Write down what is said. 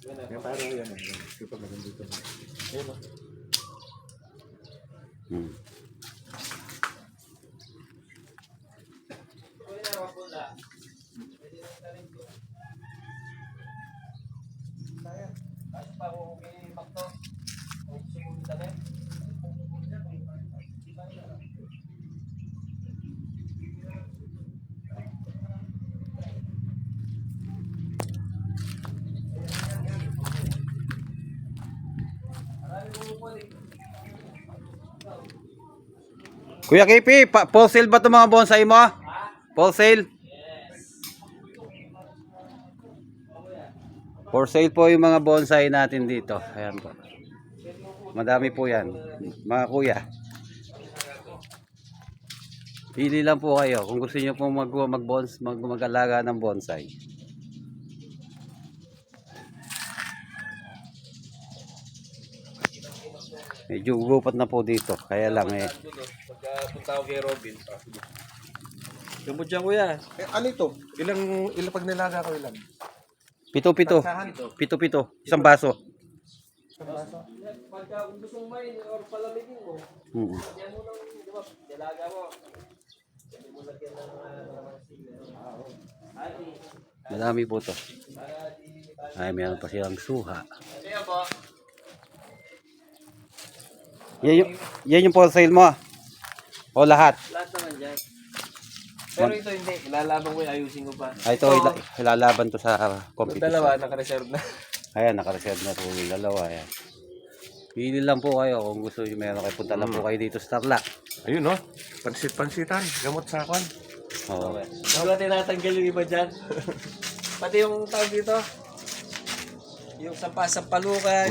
Kaya parang yan. Kapag nandito. Ayun o. Kuya Kipi, full sale ba itong mga bonsai mo? Full sale? For sale po yung mga bonsai natin dito. Ayan po. Madami po yan. Mga kuya. Pili lang po kayo kung gusto niyo po mag-alaga ng bonsai. Medyo gupat na po dito. Kaya lang Pagpunta ako kay Robin. Gamot dyan kuya. Ano ito? Ilang pag nilaga ko ilan? Pito-pito. Pito-pito. Isang baso. Pagka gusto mo main or palamigin mo, yan mo lang, di ba, dalaga mo. Yan mo lagyan ng Madami po to. Ay, meron pa silang suha. Ayan po. Yan yung for sale mo. O lahat. Lahat naman dyan. Pero ito hindi, ilalaban ko yung ayusin ko pa. Ay, ito ilalaban to sa competition. Dalawa, naka-reserve na. Ayan, naka-reserve na po yung dalawa. Ayan. Pili lang po kayo kung gusto nyo meron kayo. Punta lang po kayo dito sa Tarlac. Ayun o. Pansit-pansitan. Gamot sa kwan. Oo. Wala tinatanggal yung iba dyan. Pati yung tawag dito, yung sampalukan.